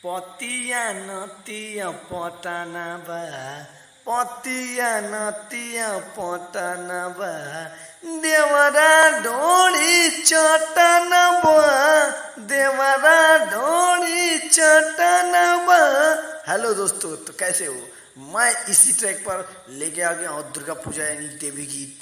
पतिया नतिया पटाना बा, पतिया नतिया पटाना बा, देवरा ढोली चटाना बा, देवरा ढोली चटाना बा। हेलो दोस्तों, तो कैसे हो? मैं इसी ट्रैक पर लेके आ गया और दुर्गा पूजा यानी देवी गीत।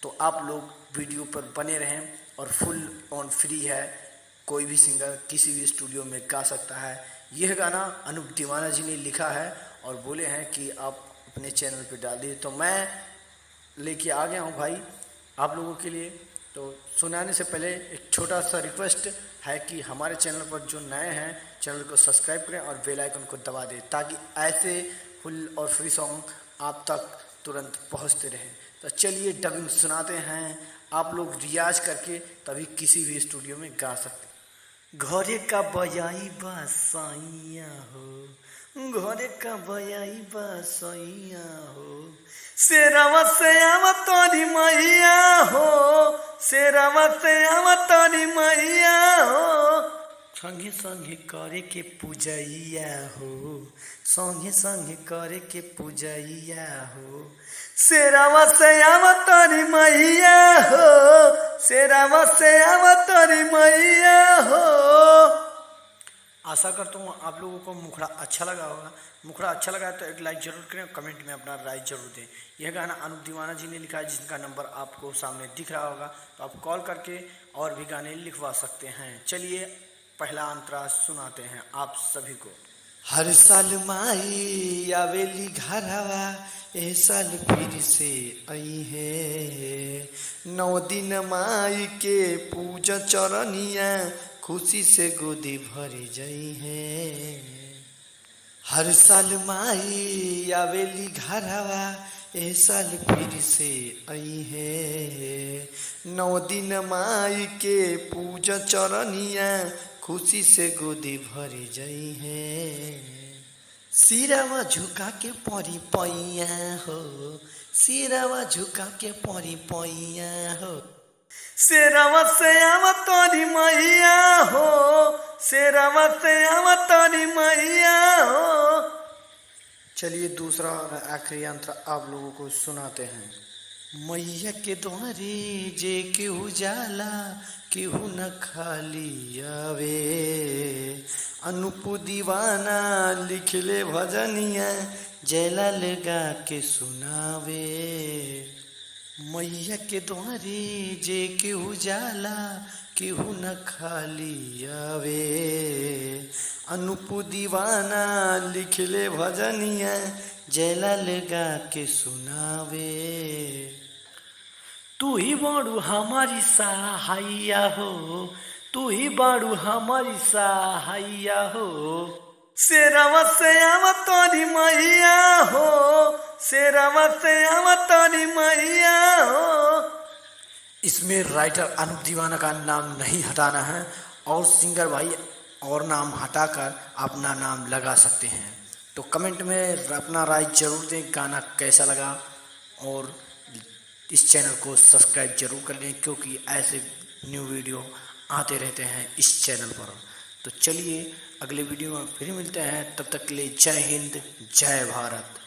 तो आप लोग वीडियो पर बने रहें और फुल ऑन फ्री है। कोई भी सिंगर किसी भी स्टूडियो में गा सकता है। यह गाना अनूप दीवाना जी ने लिखा है और बोले हैं कि आप अपने चैनल पे डाल दिए, तो मैं लेके आ गया हूँ भाई आप लोगों के लिए। तो सुनाने से पहले एक छोटा सा रिक्वेस्ट है कि हमारे चैनल पर जो नए हैं चैनल को सब्सक्राइब करें और बेल आइकन को दबा दें, ताकि ऐसे फुल और फ्री सॉन्ग आप तक तुरंत पहुंचते रहें। तो चलिए डबिंग सुनाते हैं। आप लोग रियाज करके तभी किसी भी स्टूडियो में गा सकते। घरे का बजाई बसैया हो, घरे का बजाई बसैया हो, शेरवा से आवा तोरी मैया हो, शेरवा से आवा तोरी मैया हो, संगे संगे करे के पूजैया हो, संगे संगे करे के पूजैया हो, शेरवा से आवा तोरी मैया हो, शेरवा से आवा तोरी मैया हो। आशा करता हूँ आप लोगों को मुखड़ा अच्छा लगा होगा। मुखड़ा अच्छा लगा तो एक लाइक जरूर करें, कमेंट में अपना राय जरूर दें। यह गाना अनूप दीवाना जी ने लिखा है, जिनका नंबर आपको सामने दिख रहा होगा, तो आप कॉल करके और भी गाने लिखवा सकते हैं। चलिए पहला अंतरा सुनाते हैं आप सभी को। हर साल माई आवेली घरवा, ए साल फिर से आई है, 9 दिन माई के पूजा चरनिया, खुशी से गोदी भरी जाई है। हर साल माई आवेली घरवा, ए साल फिर से आई है, 9 दिन माई के पूजा चरनिया, खुशी से गोदी भरी जाई है। सिरवा झुका के परी पैया हो, सिरवा झुका के परी पैया हो, शेरवा से आवा तोरी मैया हो, शेरवा से आवा तोरी मैया हो। चलिए दूसरा और आखिरी अंतर आप लोगों को सुनाते हैं। मैया के द्वारे जे केहू जाला, केहू न खाली आवे, अनूप दीवाना लिखले भजनिया, जयलाल गा के सुनावे। मैया के द्वारे जे केहू जाला, केहू न खाली आवे, अनूप दीवाना लिखले भजनिया, जयलाल गा के सुनावे। तू ही बाड़ू हमारी सहाइया हो, तू ही बाड़ू हमारी सहाइया हो, शेरवा से आवा तोरी मैया हो, शेरवा से आवा तोरी मैया हो। इसमें राइटर अनूप दीवाना का नाम नहीं हटाना है और सिंगर भाई और नाम हटाकर अपना नाम लगा सकते हैं। तो कमेंट में अपना राय जरूर दें, गाना कैसा लगा, और इस चैनल को सब्सक्राइब जरूर कर लें, क्योंकि ऐसे न्यू वीडियो आते रहते हैं इस चैनल पर। तो चलिए अगले वीडियो में फिर मिलते हैं, तब तक के लिए जय हिंद, जय भारत।